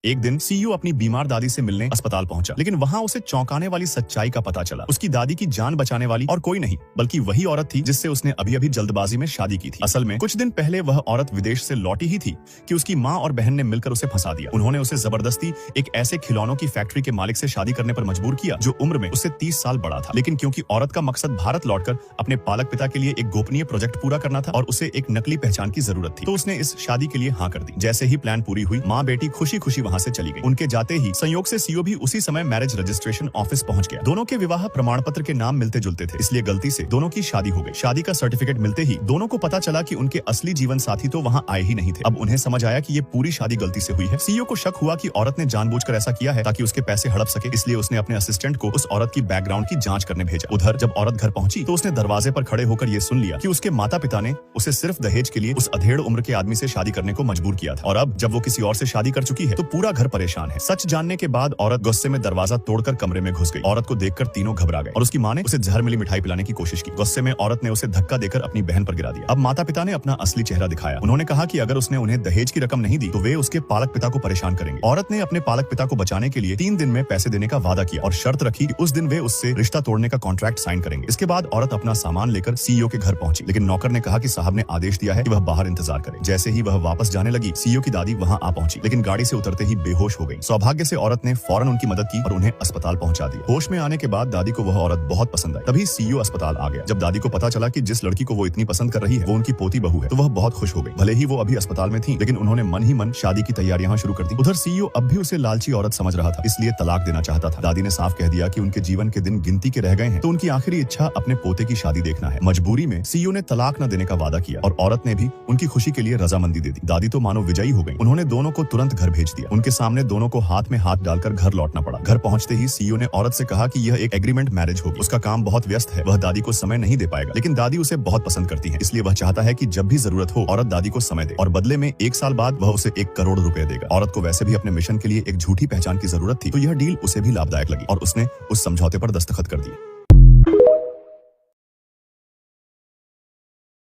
एक दिन सीईओ अपनी बीमार दादी से मिलने अस्पताल पहुंचा, लेकिन वहां उसे चौंकाने वाली सच्चाई का पता चला। उसकी दादी की जान बचाने वाली और कोई नहीं बल्कि वही औरत थी जिससे उसने अभी अभी जल्दबाजी में शादी की थी। असल में कुछ दिन पहले वह औरत विदेश से लौटी ही थी कि उसकी माँ और बहन ने मिलकर उसे फंसा दिया। उन्होंने उसे जबरदस्ती एक ऐसे खिलौनों की फैक्ट्री के मालिक से शादी करने पर मजबूर किया जो उम्र में उससे 30 साल बड़ा था। लेकिन क्योंकि औरत का मकसद भारत लौटकर अपने पालक पिता के लिए एक गोपनीय प्रोजेक्ट पूरा करना था और उसे एक नकली पहचान की जरूरत थी, तो उसने इस शादी के लिए हाँ कर दी। जैसे ही प्लान पूरी हुई, माँ बेटी खुशी खुशी वहाँ से चली गई। उनके जाते ही संयोग से सीईओ भी उसी समय मैरिज रजिस्ट्रेशन ऑफिस पहुंच गया। दोनों के विवाह प्रमाण पत्र के नाम मिलते जुलते थे, इसलिए गलती से दोनों की शादी हो गई। शादी का सर्टिफिकेट मिलते ही दोनों को पता चला कि उनके असली जीवन साथी तो वहां आए ही नहीं थे। अब उन्हें समझ आया कि ये पूरी शादी गलती से हुई है। सीईओ को शक हुआ कि औरत ने जानबूझकर ऐसा किया है ताकि उसके पैसे हड़प सके, इसलिए उसने अपने असिस्टेंट को उस औरत की बैकग्राउंड की जांच करने भेजा। उधर जब औरत घर पहुंची तो उसने दरवाजे पर खड़े होकर ये सुन लिया कि उसके माता पिता ने उसे सिर्फ दहेज के लिए उस अधेड़ उम्र के आदमी से शादी करने को मजबूर किया था, और अब जब वो किसी और से शादी कर चुकी है तो पूरा घर परेशान है। सच जानने के बाद औरत गुस्से में दरवाजा तोड़कर कमरे में घुस गई। औरत को देखकर तीनों घबरा गए और उसकी माँ ने उसे जहर मिली मिठाई पिलाने की कोशिश की। गुस्से में औरत ने उसे धक्का देकर अपनी बहन पर गिरा दिया। अब माता पिता ने अपना असली चेहरा दिखाया। उन्होंने कहा कि अगर उसने उन्हें दहेज की रकम नहीं दी तो वे उसके पालक पिता को परेशान करेंगे। औरत ने अपने पालक पिता को बचाने के लिए 3 दिन में पैसे देने का वादा किया और शर्त रखी कि उस दिन वे उससे रिश्ता तोड़ने का कॉन्ट्रैक्ट साइन करेंगे। इसके बाद औरत अपना सामान लेकर सीईओ के घर पहुंची, लेकिन नौकर ने कहा कि साहब ने आदेश दिया है कि वह बाहर इंतजार करे। जैसे ही वह वापस जाने लगी, सीईओ की दादी वहां आ पहुंची, लेकिन गाड़ी से उतरते ही बेहोश हो गई। सौभाग्य से औरत ने फौरन उनकी मदद की और उन्हें अस्पताल पहुंचा दिया। होश में आने के बाद दादी को वह औरत बहुत पसंद आई। तभी सीईओ अस्पताल आ गया। जब दादी को पता चला कि जिस लड़की को वो इतनी पसंद कर रही है वो उनकी पोती बहू है, तो वह बहुत खुश हो गई। भले ही वो अभी अस्पताल में थी, लेकिन उन्होंने मन ही मन शादी की तैयारियां शुरू कर दी। उधर सीईओ अब भी उसे लालची औरत समझ रहा था, इसलिए तलाक देना चाहता था। दादी ने साफ कह दिया कि उनके जीवन के दिन गिनती के रह गए हैं, तो उनकी आखिरी इच्छा अपने पोते की शादी देखना है। मजबूरी में सीईओ ने तलाक न देने का वादा किया और औरत ने भी उनकी खुशी के लिए रजामंदी दे दी। दादी तो मानो विजयी हो गई। उन्होंने दोनों को तुरंत घर भेज दिया। उनके सामने दोनों को हाथ में हाथ डालकर घर लौटना पड़ा। घर पहुंचते ही सीईओ ने औरत से कहा कि यह एक एग्रीमेंट मैरिज होगी। उसका काम बहुत व्यस्त है, वह दादी को समय नहीं दे पाएगा, लेकिन दादी उसे बहुत पसंद करती है, इसलिए वह चाहता है कि जब भी जरूरत हो औरत दादी को समय दे और बदले में 1 साल बाद वह उसे 1 करोड़ रुपए देगा। औरत को वैसे भी अपने मिशन के लिए एक झूठी पहचान की जरूरत थी, तो यह डील उसे भी लाभदायक लगी और उसने उस समझौते पर दस्तखत कर दिए।